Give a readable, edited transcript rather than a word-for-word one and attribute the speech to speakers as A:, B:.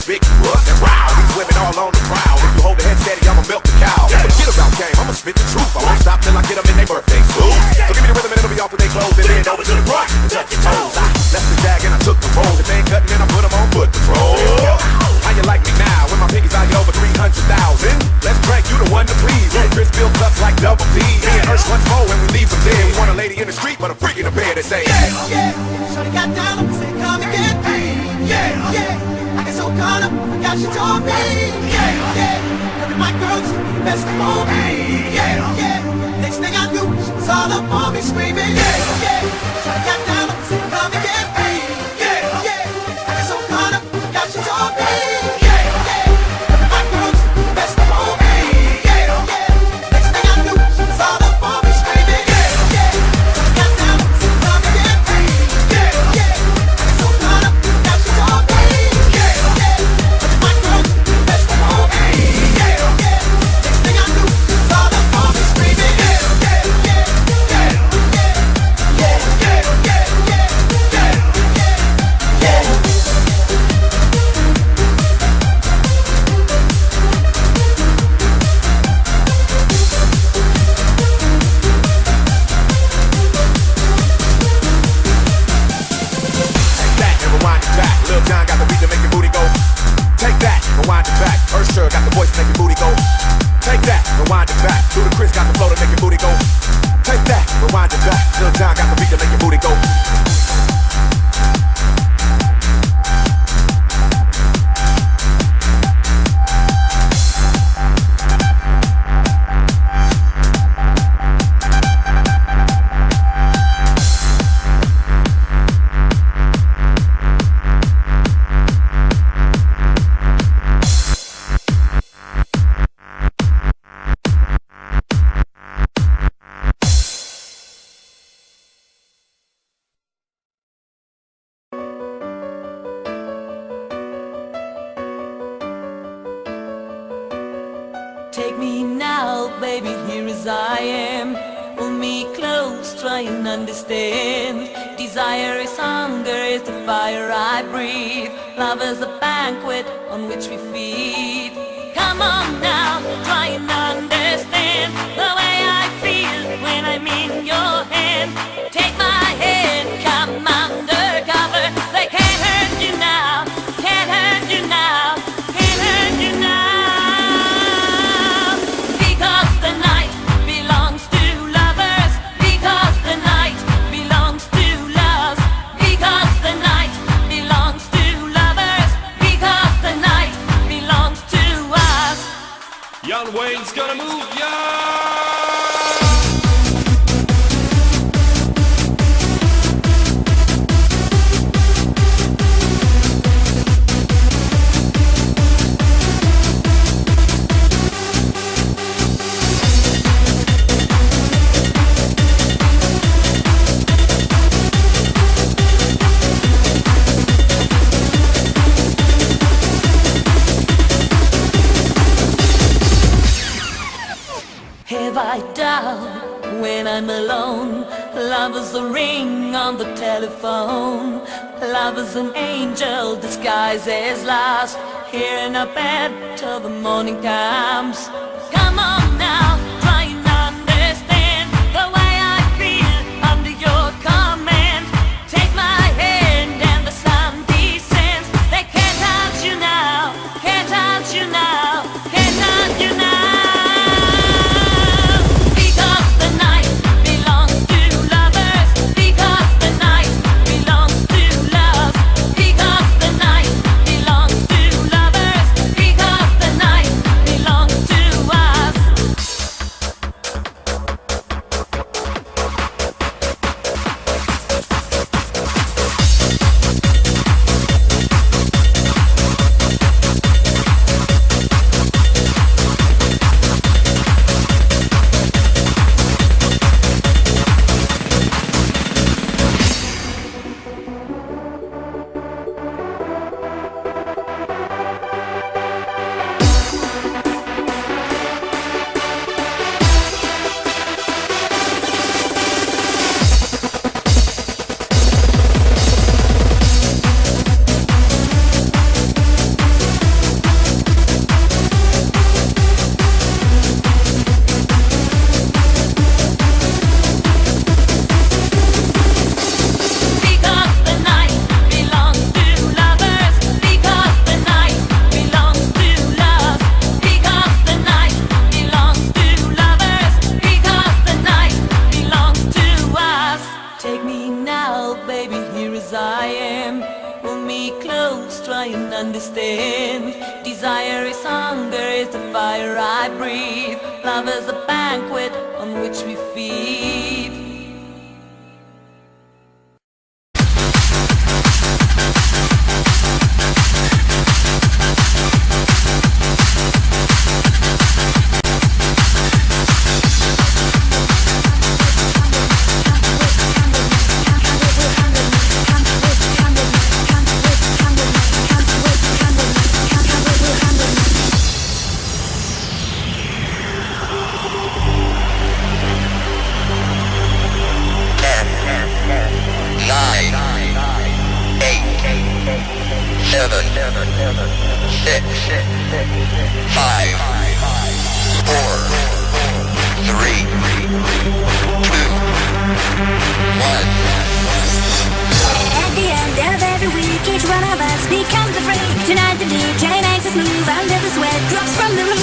A: big Russ and wow. These women all on the prowl. If you hold the head steady, I'ma milk the cow. Forget about game, I'ma spit the truth. I won't stop till I get them in their birthday suit. So give me the rhythm and it'll be off with their clothes. And then over to the front and touch your toes. I left the jag and I took the rolls. If they ain't cutting, then I put them on foot patrol. How you like me now when my pinkies value over 300,000? Let's drink, you the one to please. Chris Bill cups like double D. Me and Ursh once more when we leave from there. We want a lady in the street, but a freak in the bed that say, yeah, yeah.
B: Shorty got down on me, said come and get me. Yeah, yeah. I get so caught up, forgot she told me. Yeah, yeah. Look at my girl, she be the best of all me. Yeah, yeah. Next thing I knew, she was all up on me screaming. Yeah, yeah. Shorty got down on me, said come and get me. Yeah, yeah. I get so caught up, forgot she told me. Yeah, yeah. Look at my girl, she be the best of all me. Yeah, yeah. Next thing I knew, she was all up on me screaming. Yeah, yeah. Shorty got down on me, said come and get me. Yeah, yeah. I get so caught up, forgot she told me. Yeah, yeah. Look at my girl, she be the best of all me. Yeah, yeah. Next thing I knew, she was all up on me screaming. Yeah, yeah, yeah, yeah, yeah, yeah, yeah, yeah, yeah, yeah, yeah.
A: Take that and rewind it back. Lil Jon got the beat to make your booty go. Take that, rewind it back. Ursher got the voice to make your booty go. Take that, rewind it back. Ludacris got the flow to make your booty go. Take that, rewind it back. Lil Jon got the beat to make your booty go.
C: Take me now, baby, here as I am. Hold me close, try and understand. Desire is hunger, is the fire I breathe. Love is a banquet on which we feed. Come on now, try and understand the way I feel when I'm in your hand. Take my hand, come undercover. They can't hurt you now, can't hurt you now, can't hurt you now. Because the night belongs to lovers. Because the night belongs to loves. Because the night belongs to lovers. Because the night belongs to us.
D: Young Wayne's gonna move, yeah!
C: Have I doubt when I'm alone? Love is a ring on the telephone. Love is an angel disguised as lost. Here in a bed till the morning comes. Come on now, try and understand the way I feel under your command. Take my hand and the sun descends. They can't touch you now, can't touch you now, can't touch you now. Because the night belongs to lovers. Because the night belongs to love. Because the night belongs to lovers. Because the night belongs to us. am. Pull me close, try and understand. Desire is hunger, is the fire I breathe. Love is a banquet on which we feed.
E: Tonight the DJ makes us move under the sweat drops from the roof.